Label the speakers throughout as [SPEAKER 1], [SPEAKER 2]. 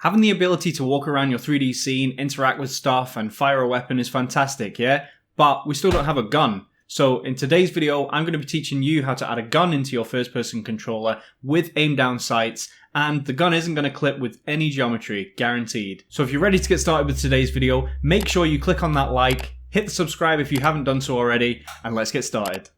[SPEAKER 1] Having the ability to walk around your 3D scene, interact with stuff, and fire a weapon is fantastic, yeah? But we still don't have a gun. So in today's video, I'm going to be teaching you how to add a gun into your first-person controller with aim-down sights, and the gun isn't going to clip with any geometry, guaranteed. So if you're ready to get started with today's video, make sure you click on that like, hit the subscribe if you haven't done so already, and let's get started.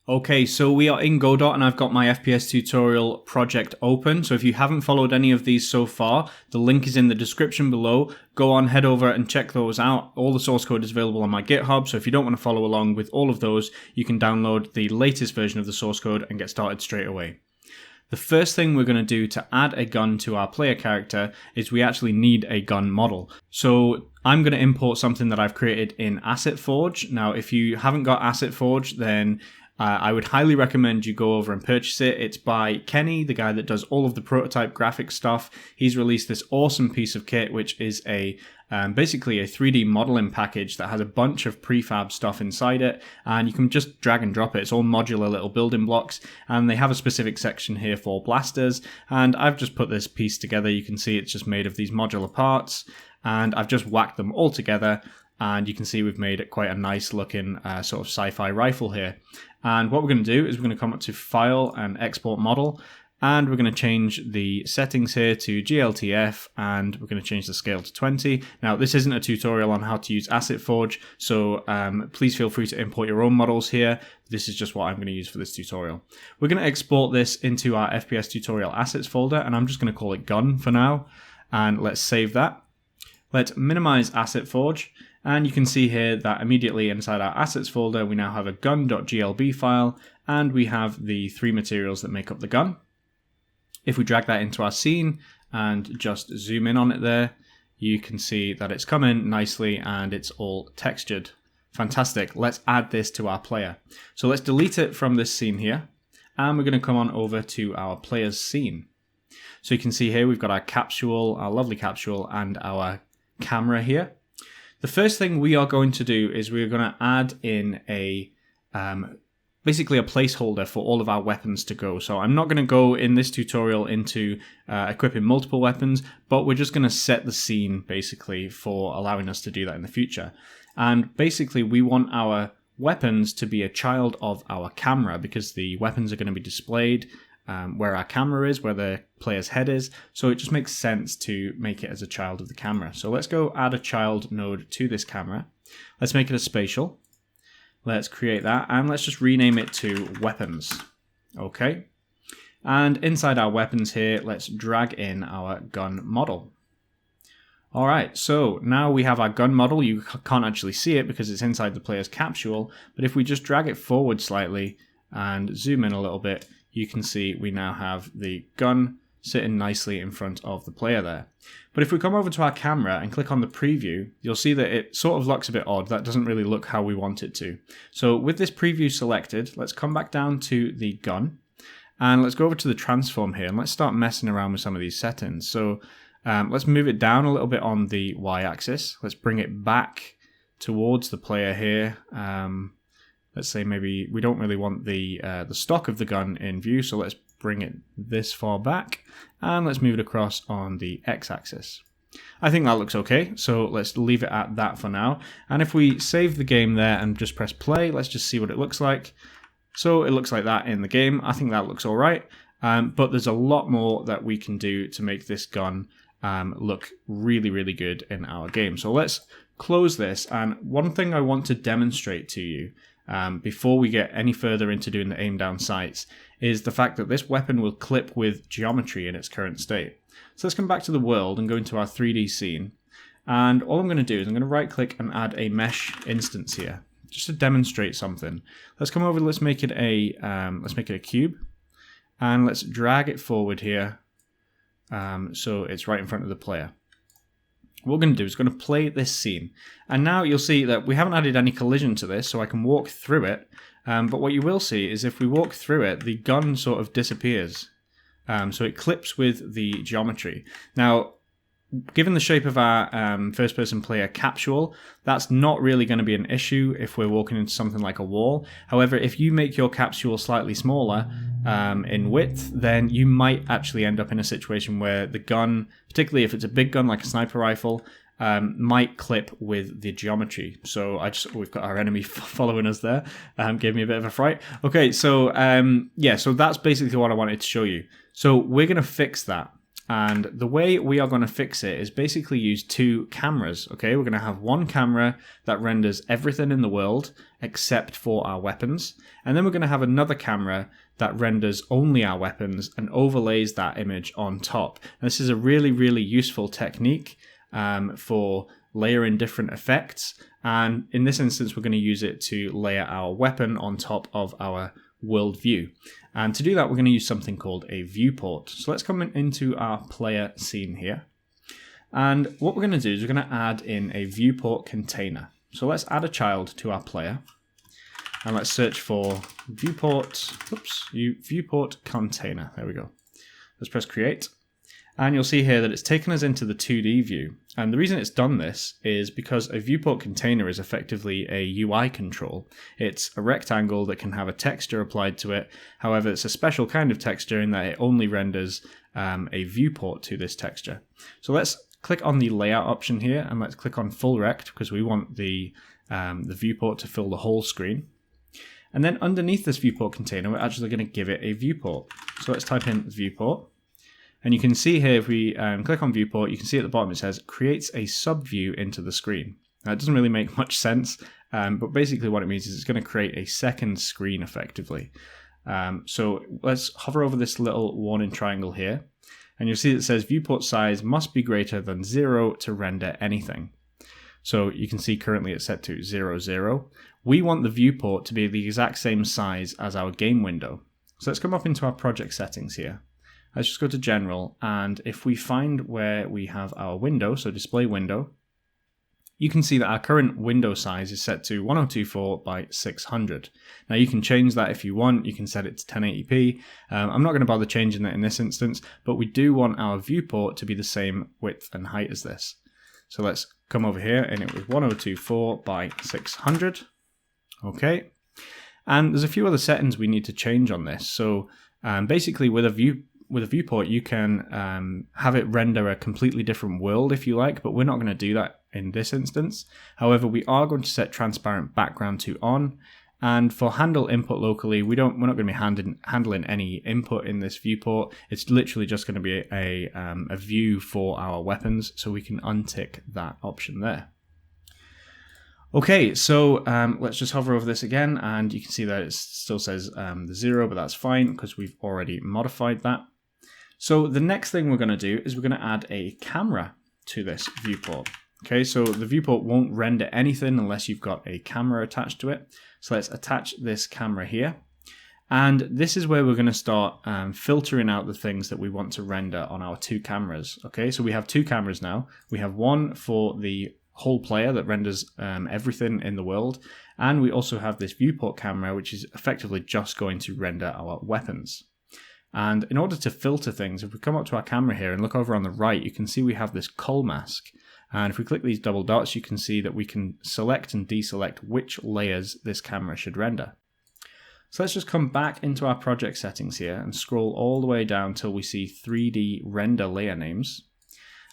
[SPEAKER 1] Okay, so we are in Godot and I've got my FPS tutorial project open. So if you haven't followed any of these so far, the link is in the description below. Go on, head over and check those out. All the source code is available on my GitHub, so if you don't want to follow along with all of those, you can download the latest version of the source code and get started straight away. The first thing we're going to do to add a gun to our player character is we actually need a gun model. So I'm going to import something that I've created in Asset Forge. Now, if you haven't got Asset Forge, then I would highly recommend you go over and purchase it. It's by Kenny, the guy that does all of the prototype graphic stuff. He's released this awesome piece of kit, which is basically a 3D modeling package that has a bunch of prefab stuff inside it, and you can just drag and drop it. It's all modular little building blocks, and they have a specific section here for blasters, and I've just put this piece together. You can see it's just made of these modular parts, and I've just whacked them all together, and you can see we've made it quite a nice looking sort of sci-fi rifle here. And what we're going to do is we're going to come up to File and Export Model, and we're going to change the settings here to GLTF, and we're going to change the scale to 20. Now, this isn't a tutorial on how to use Asset Forge, so please feel free to import your own models here. This is just what I'm going to use for this tutorial. We're going to export this into our FPS tutorial assets folder, and I'm just going to call it Gun for now, and let's save that. Let's minimize Asset Forge. And you can see here that immediately inside our assets folder, we now have a gun.glb file, and we have the three materials that make up the gun. If we drag that into our scene and just zoom in on it there, you can see that it's come in nicely and it's all textured. Fantastic. Let's add this to our player. So let's delete it from this scene here, and we're going to come on over to our player's scene. So you can see here we've got our capsule, our lovely capsule, and our camera here. The first thing we are going to do is we're going to add in a basically a placeholder for all of our weapons to go. So I'm not going to go in this tutorial into equipping multiple weapons, but we're just going to set the scene basically for allowing us to do that in the future. And basically we want our weapons to be a child of our camera, because the weapons are going to be displayed where our camera is, where the player's head is, so it just makes sense to make it as a child of the camera. So let's go add a child node to this camera. Let's make it a spatial. Let's create that, and let's just rename it to weapons. Okay. And inside our weapons here, let's drag in our gun model. Alright, so now we have our gun model. You can't actually see it because it's inside the player's capsule, but if we just drag it forward slightly and zoom in a little bit, you can see we now have the gun sitting nicely in front of the player there. But if we come over to our camera and click on the preview, you'll see that it sort of looks a bit odd. That doesn't really look how we want it to. So with this preview selected, let's come back down to the gun, and let's go over to the transform here, and let's start messing around with some of these settings. So let's move it down a little bit on the y-axis. Let's bring it back towards the player here. Let's say maybe we don't really want the stock of the gun in view, so let's bring it this far back, and let's move it across on the x-axis. I think that looks okay, so let's leave it at that for now. And if we save the game there and just press play, let's just see what it looks like. So it looks like that in the game. I think that looks all right, but there's a lot more that we can do to make this gun look really, really good in our game. So let's close this, and one thing I want to demonstrate to you before we get any further into doing the aim down sights is the fact that this weapon will clip with geometry in its current state. So let's come back to the world and go into our 3D scene, and all I'm going to do is I'm going to right click and add a mesh instance here just to demonstrate something. Let's come over, let's make it a cube, and let's drag it forward here so it's right in front of the player. What we're going to do is going to play this scene, and now you'll see that we haven't added any collision to this, so I can walk through it, but what you will see is if we walk through it, the gun sort of disappears, so it clips with the geometry. Now given the shape of our first-person player capsule, that's not really going to be an issue if we're walking into something like a wall. However, if you make your capsule slightly smaller in width, then you might actually end up in a situation where the gun, particularly if it's a big gun like a sniper rifle, might clip with the geometry. So we've got our enemy following us there. Gave me a bit of a fright. Okay, so yeah, so that's basically what I wanted to show you. So we're going to fix that. And the way we are going to fix it is basically use two cameras, okay? We're going to have one camera that renders everything in the world except for our weapons. And then we're going to have another camera that renders only our weapons and overlays that image on top. And this is a really, really useful technique for layering different effects. And in this instance, we're going to use it to layer our weapon on top of our world view. And to do that, we're going to use something called a viewport. So let's come into our player scene here. And what we're going to do is we're going to add in a viewport container. So let's add a child to our player. And let's search for viewport container. There we go. Let's press create. And you'll see here that it's taken us into the 2D view. And the reason it's done this is because a viewport container is effectively a UI control. It's a rectangle that can have a texture applied to it. However, it's a special kind of texture in that it only renders a viewport to this texture. So let's click on the layout option here and let's click on full rect because we want the viewport to fill the whole screen. And then underneath this viewport container, we're actually going to give it a viewport. So let's type in viewport. And you can see here, if we click on viewport, you can see at the bottom it says creates a subview into the screen. Now, it doesn't really make much sense, but basically what it means is it's going to create a second screen effectively. So let's hover over this little warning triangle here, and you'll see it says viewport size must be greater than 0 to render anything. So you can see currently it's set to 0, 0. We want the viewport to be the exact same size as our game window. So let's come up into our project settings here. Let's just go to general, and if we find where we have our window, so display window, you can see that our current window size is set to 1024 by 600. Now you can change that if you want, you can set it to 1080p. I'm not going to bother changing that in this instance, but we do want our viewport to be the same width and height as this. So let's come over here, and it was 1024 by 600. Okay, and there's a few other settings we need to change on this. So basically with a viewport, you can have it render a completely different world if you like, but we're not going to do that in this instance. However, we are going to set transparent background to on, and for handle input locally, we're not going to be handling any input in this viewport. It's literally just going to be a view for our weapons, so we can untick that option there. Okay, so let's just hover over this again, and you can see that it still says the 0, but that's fine because we've already modified that. So the next thing we're going to do is we're going to add a camera to this viewport. Okay, so the viewport won't render anything unless you've got a camera attached to it. So let's attach this camera here. And this is where we're going to start filtering out the things that we want to render on our two cameras. Okay, so we have two cameras now. We have one for the whole player that renders everything in the world. And we also have this viewport camera, which is effectively just going to render our weapons. And in order to filter things, if we come up to our camera here and look over on the right, you can see we have this cull mask. And if we click these double dots, you can see that we can select and deselect which layers this camera should render. So let's just come back into our project settings here and scroll all the way down till we see 3D render layer names.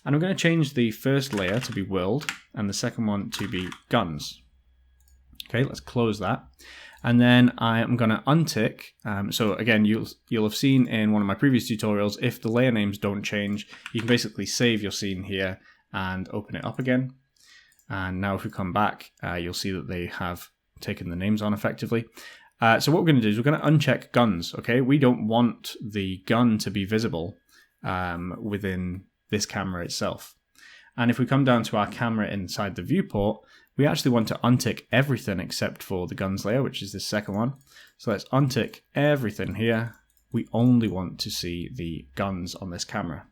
[SPEAKER 1] And I'm going to change the first layer to be world and the second one to be guns. Okay, let's close that. And then I am going to untick. So again, you'll have seen in one of my previous tutorials, if the layer names don't change, you can basically save your scene here and open it up again. And now if we come back, you'll see that they have taken the names on effectively. So what we're going to do is we're going to uncheck guns. Okay, we don't want the gun to be visible within this camera itself. And if we come down to our camera inside the viewport, we actually want to untick everything except for the guns layer, which is the second one. So let's untick everything here. We only want to see the guns on this camera.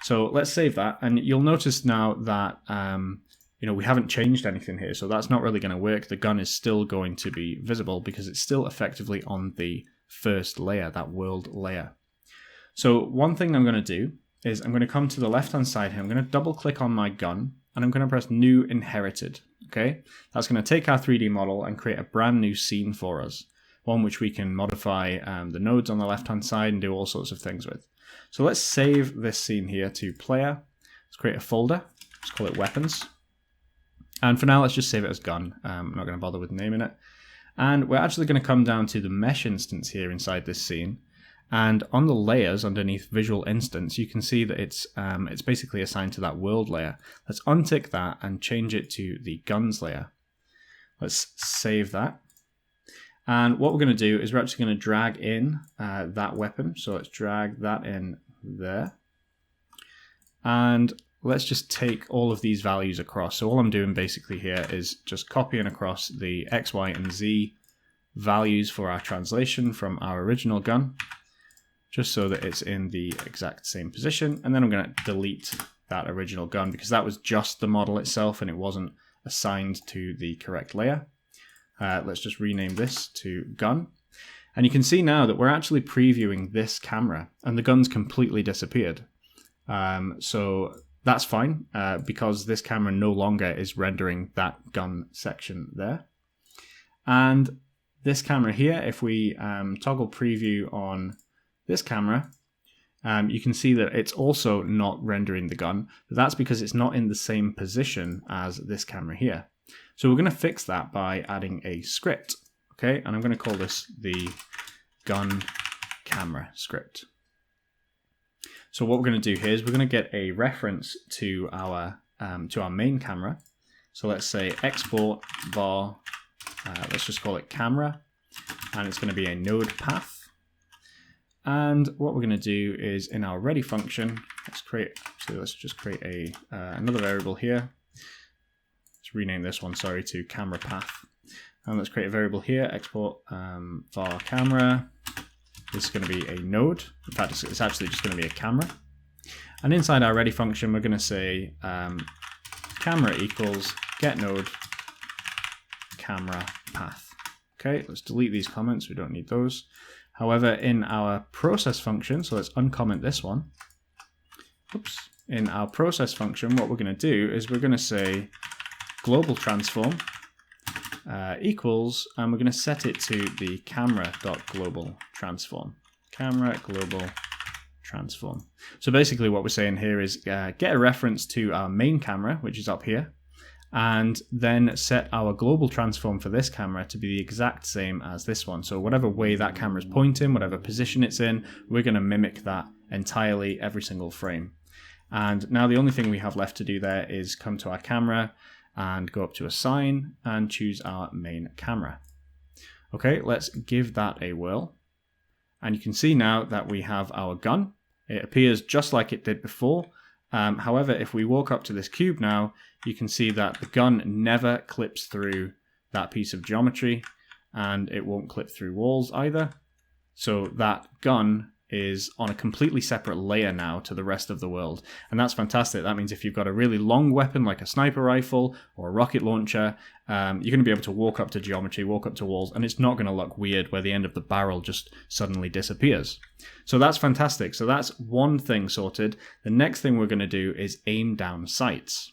[SPEAKER 1] So let's save that, and you'll notice now that we haven't changed anything here, so that's not really going to work. The gun is still going to be visible because it's still effectively on the first layer, that world layer. So one thing I'm going to do is I'm going to come to the left-hand side here. I'm going to double click on my gun and I'm going to press New Inherited. Okay, that's going to take our 3D model and create a brand new scene for us. One which we can modify the nodes on the left-hand side and do all sorts of things with. So let's save this scene here to Player. Let's create a folder. Let's call it Weapons. And for now, let's just save it as Gun. I'm not going to bother with naming it. And we're actually going to come down to the mesh instance here inside this scene. And on the layers underneath Visual Instance, you can see that it's basically assigned to that world layer. Let's untick that and change it to the guns layer. Let's save that. And what we're going to do is we're actually going to drag in that weapon. So let's drag that in there. And let's just take all of these values across. So all I'm doing basically here is just copying across the X, Y, and Z values for our translation from our original gun, just so that it's in the exact same position. And then I'm going to delete that original gun because that was just the model itself and it wasn't assigned to the correct layer. Let's just rename this to gun. And you can see now that we're actually previewing this camera and the gun's completely disappeared. So that's fine because this camera no longer is rendering that gun section there. And this camera here, if we toggle preview on this camera, you can see that it's also not rendering the gun, but that's because it's not in the same position as this camera here. So we're going to fix that by adding a script, okay? And I'm going to call this the gun camera script. So what we're going to do here is we're going to get a reference to our main camera. So let's say export var, let's just call it camera, and it's going to be a node path. And what we're going to do is in our ready function, let's just create another variable here. Let's rename this one, sorry, to camera path. And let's create a variable here, export var camera. This is going to be a node. In fact, it's actually just going to be a camera. And inside our ready function, we're going to say camera equals get node camera path. Okay, let's delete these comments. We don't need those. However, in our process function, so let's uncomment this one. Oops. In our process function, what we're going to do is we're going to say global transform equals, and we're going to set it to the camera.global transform. Camera global transform. So basically what we're saying here is get a reference to our main camera, which is up here, and then set our global transform for this camera to be the exact same as this one. So whatever way that camera is pointing, whatever position it's in, we're going to mimic that entirely every single frame. And now the only thing we have left to do there is come to our camera and go up to assign and choose our main camera. Okay, let's give that a whirl. And you can see now that we have our gun. It appears just like it did before. However, if we walk up to this cube now, you can see that the gun never clips through that piece of geometry, and it won't clip through walls either. So that gun is on a completely separate layer now to the rest of the world. And that's fantastic. That means if you've got a really long weapon like a sniper rifle or a rocket launcher, you're going to be able to walk up to geometry, walk up to walls, and it's not going to look weird where the end of the barrel just suddenly disappears. So that's fantastic. So that's one thing sorted. The next thing we're going to do is aim down sights.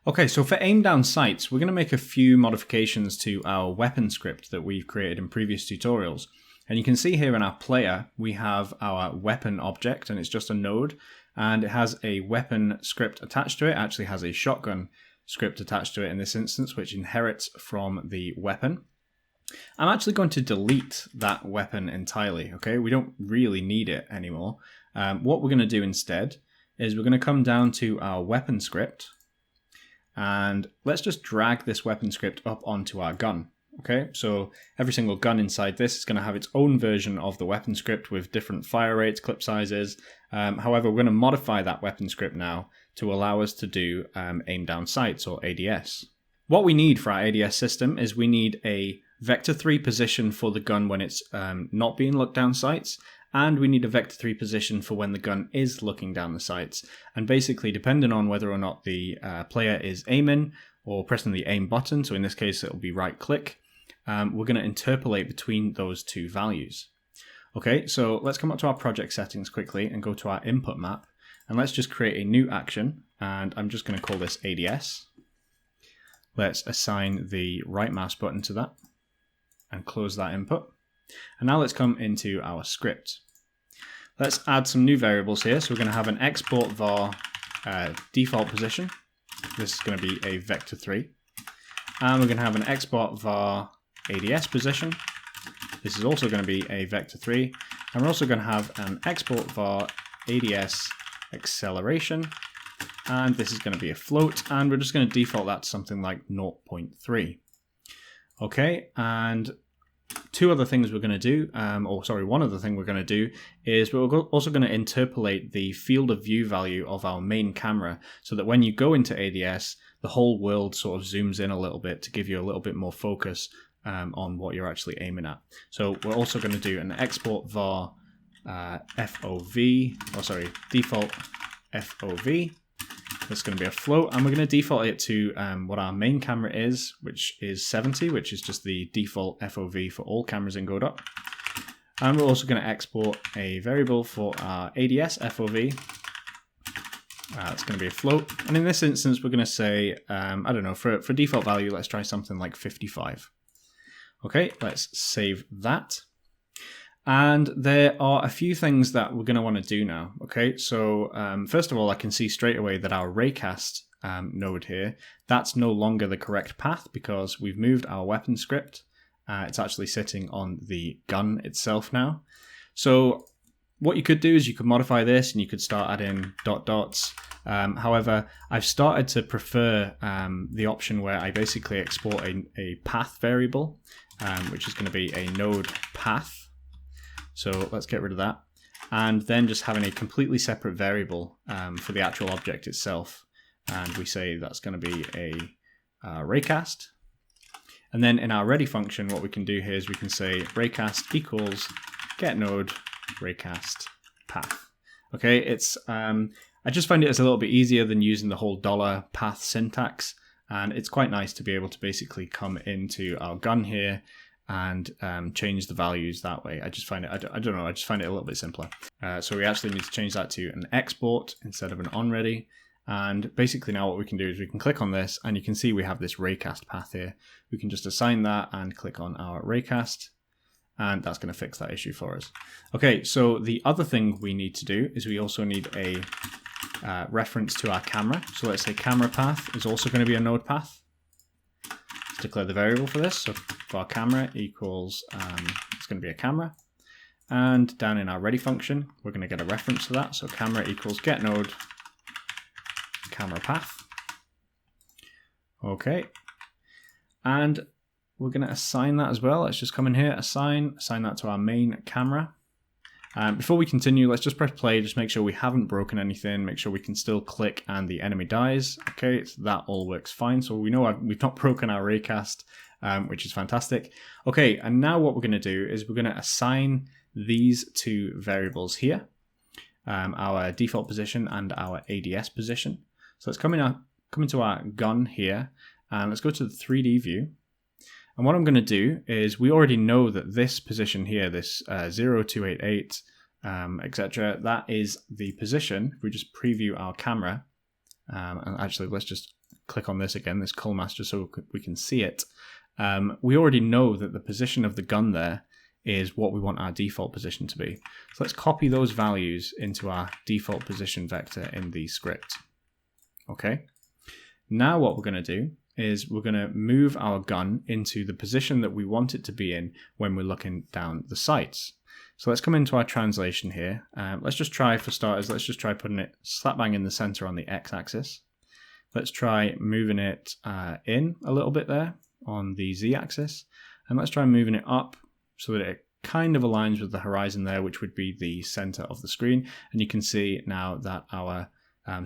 [SPEAKER 1] Okay, so for aim down sights, we're going to make a few modifications to our weapon script that we've created in previous tutorials. And you can see here in our player, we have our weapon object, and it's just a node, and it has a weapon script attached to it. It actually has a shotgun script attached to it in this instance, which inherits from the weapon. I'm actually going to delete that weapon entirely, okay? We don't really need it anymore. What we're going to do instead is we're going to come down to our weapon script, and let's just drag this weapon script up onto our gun. Okay, so every single gun inside this is going to have its own version of the weapon script with different fire rates, clip sizes. However, we're going to modify that weapon script now to allow us to do aim down sights, or ADS. What we need for our ADS system is we need a vector 3 position for the gun when it's not being looked down sights, and we need a vector 3 position for when the gun is looking down the sights. And basically, depending on whether or not the player is aiming or pressing the aim button, so in this case it'll be right click, we're going to interpolate between those two values. Okay, so let's come up to our project settings quickly and go to our input map. And let's just create a new action, and I'm just going to call this ADS. Let's assign the right mouse button to that and close that input. And now let's come into our script. Let's add some new variables here. So we're going to have an export var default position. This is going to be a vector3. And we're going to have an export var ADS position. This is also going to be a vector3. And we're also going to have an export var ADS acceleration. And this is going to be a float. And we're just going to default that to something like 0.3. Okay, and two other things we're going to do, one other thing we're going to do is we're also going to interpolate the field of view value of our main camera so that when you go into ADS, the whole world sort of zooms in a little bit to give you a little bit more focus on what you're actually aiming at. So we're also going to do an export var default FOV. That's going to be a float, and we're going to default it to what our main camera is, which is 70, which is just the default FOV for all cameras in Godot. And we're also going to export a variable for our ADS FOV. It's going to be a float, and in this instance, we're going to say, I don't know, for default value, let's try something like 55. Okay, let's save that. And there are a few things that we're going to want to do now. Okay, so first of all, I can see straight away that our raycast node here, that's no longer the correct path because we've moved our weapon script. It's actually sitting on the gun itself now. So what you could do is you could modify this and you could start adding dots. However, I've started to prefer the option where I basically export a path variable, which is going to be a node path. So let's get rid of that. And then just having a completely separate variable for the actual object itself. And we say that's going to be a raycast. And then in our ready function, what we can do here is we can say raycast equals get node raycast path. Okay, it's I just find it as a little bit easier than using the whole $path syntax. And it's quite nice to be able to basically come into our gun here and change the values that way. I just find it, I don't know, I just find it a little bit simpler. So we actually need to change that to an export instead of an onReady. And basically now what we can do is we can click on this and you can see we have this raycast path here. We can just assign that and click on our raycast, and that's going to fix that issue for us. Okay, so the other thing we need to do is we also need a reference to our camera. So let's say camera path is also going to be a node path. Let's declare the variable for this. So for our camera equals, it's going to be a camera. And down in our ready function, we're going to get a reference to that. So camera equals get node camera path. Okay. And we're going to assign that as well. Let's just come in here, assign that to our main camera. Before we continue, let's just press play, just make sure we haven't broken anything, make sure we can still click and the enemy dies. Okay, so that all works fine. So we know we've not broken our raycast, which is fantastic. Okay, and now what we're going to do is we're going to assign these two variables here, our default position and our ADS position. So let's come into our gun here, and let's go to the 3D view. And what I'm going to do is we already know that this position here, this 0288, etc., that is the position. If we just preview our camera, and actually let's just click on this again, this cull mask, just so we can see it. We already know that the position of the gun there is what we want our default position to be. So let's copy those values into our default position vector in the script. Okay. Now what we're going to do is we're going to move our gun into the position that we want it to be in when we're looking down the sights. So let's come into our translation here. Let's just try, for starters, let's just try putting it slap bang in the center on the x-axis. Let's try moving it in a little bit there on the z-axis. And let's try moving it up so that it kind of aligns with the horizon there, which would be the center of the screen. And you can see now that our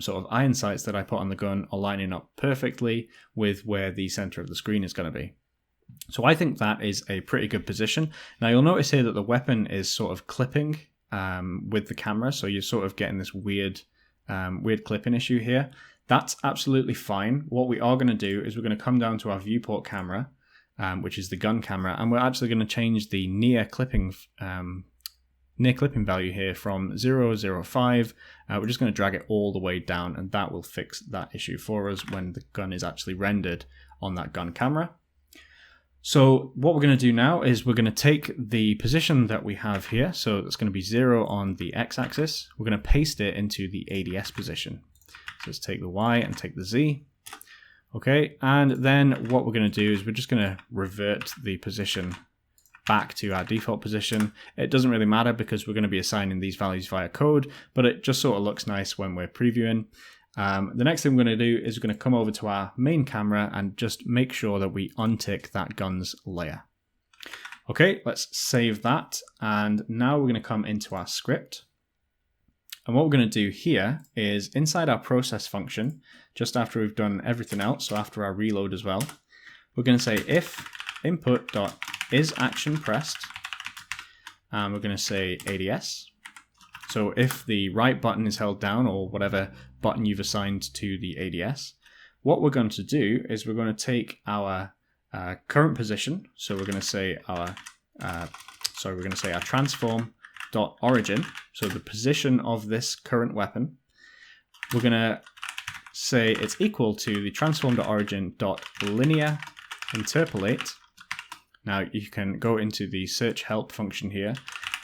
[SPEAKER 1] sort of iron sights that I put on the gun are lining up perfectly with where the center of the screen is going to be. So I think that is a pretty good position. Now you'll notice here that the weapon is sort of clipping with the camera, so you're sort of getting this weird clipping issue here. That's absolutely fine. What we are going to do is we're going to come down to our viewport camera, which is the gun camera, and we're actually going to change the near clipping near clipping value here from 0.05. We're just going to drag it all the way down, and that will fix that issue for us when the gun is actually rendered on that gun camera. So what we're going to do now is we're going to take the position that we have here, so it's going to be 0 on the x-axis. We're going to paste it into the ADS position. So let's take the Y and take the Z. Okay, and then what we're going to do is we're just going to revert the position back to our default position. It doesn't really matter because we're going to be assigning these values via code, but it just sort of looks nice when we're previewing. The next thing we're going to do is we're going to come over to our main camera and just make sure that we untick that guns layer. Okay, let's save that. And now we're going to come into our script. And what we're going to do here is inside our process function, just after we've done everything else, so after our reload as well, we're going to say if input.isActionPressed, and we're going to say ADS. So if the right button is held down, or whatever button you've assigned to the ADS, what we're going to do is we're going to take our current position. So we're going to say our transform.origin. So the position of this current weapon, we're going to say it's equal to the transform.origin.linear interpolate. Now you can go into the search help function here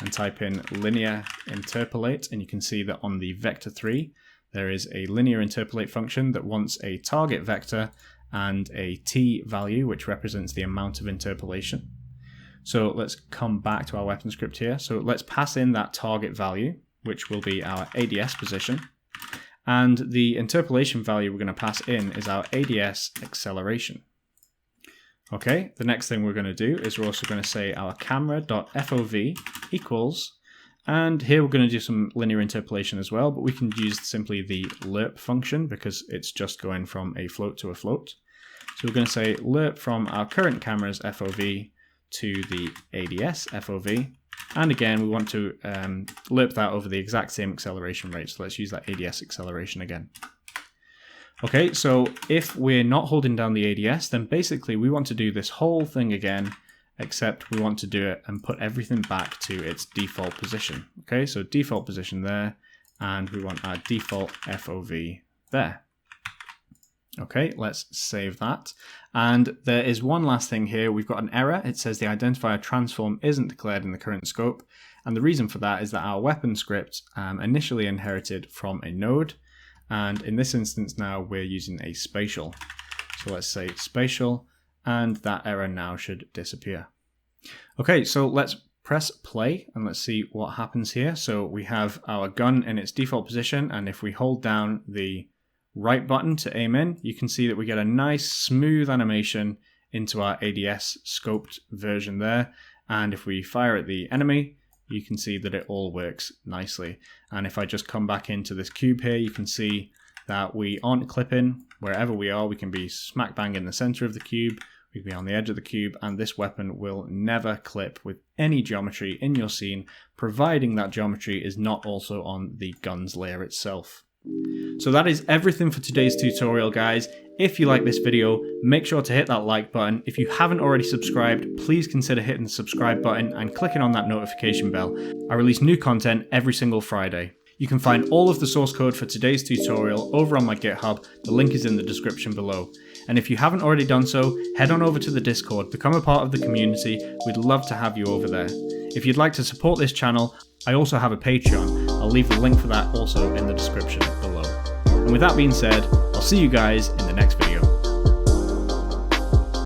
[SPEAKER 1] and type in linear interpolate, and you can see that on the vector 3 there is a linear interpolate function that wants a target vector and a t value, which represents the amount of interpolation. So let's come back to our weapon script here. So let's pass in that target value, which will be our ADS position, and the interpolation value we're going to pass in is our ADS acceleration. Okay, the next thing we're going to do is we're also going to say our camera.fov equals, and here we're going to do some linear interpolation as well, but we can use simply the lerp function because it's just going from a float to a float. So we're going to say lerp from our current camera's FOV to the ADS FOV, and again we want to lerp that over the exact same acceleration rate, so let's use that ADS acceleration again. Okay, so if we're not holding down the ADS, then basically we want to do this whole thing again, except we want to do it and put everything back to its default position. Okay, so default position there, and we want our default FOV there. Okay, let's save that. And there is one last thing here. We've got an error. It says the identifier transform isn't declared in the current scope. And the reason for that is that our weapon script initially inherited from a node. And in this instance now we're using a spatial. So let's say spatial, and that error now should disappear. Okay, so let's press play and let's see what happens here. So we have our gun in its default position, and if we hold down the right button to aim in, you can see that we get a nice smooth animation into our ADS scoped version there. And if we fire at the enemy, you can see that it all works nicely. And if I just come back into this cube here, you can see that we aren't clipping. Wherever we are, we can be smack bang in the center of the cube, we can be on the edge of the cube, and this weapon will never clip with any geometry in your scene, providing that geometry is not also on the guns layer itself. So that is everything for today's tutorial, guys. If you like this video, make sure to hit that like button. If you haven't already subscribed, please consider hitting the subscribe button and clicking on that notification bell. I release new content every single Friday. You can find all of the source code for today's tutorial over on my GitHub. The link is in the description below. And if you haven't already done so, head on over to the Discord, become a part of the community. We'd love to have you over there. If you'd like to support this channel, I also have a Patreon. I'll leave the link for that also in the description below. And with that being said, I'll see you guys in the next video.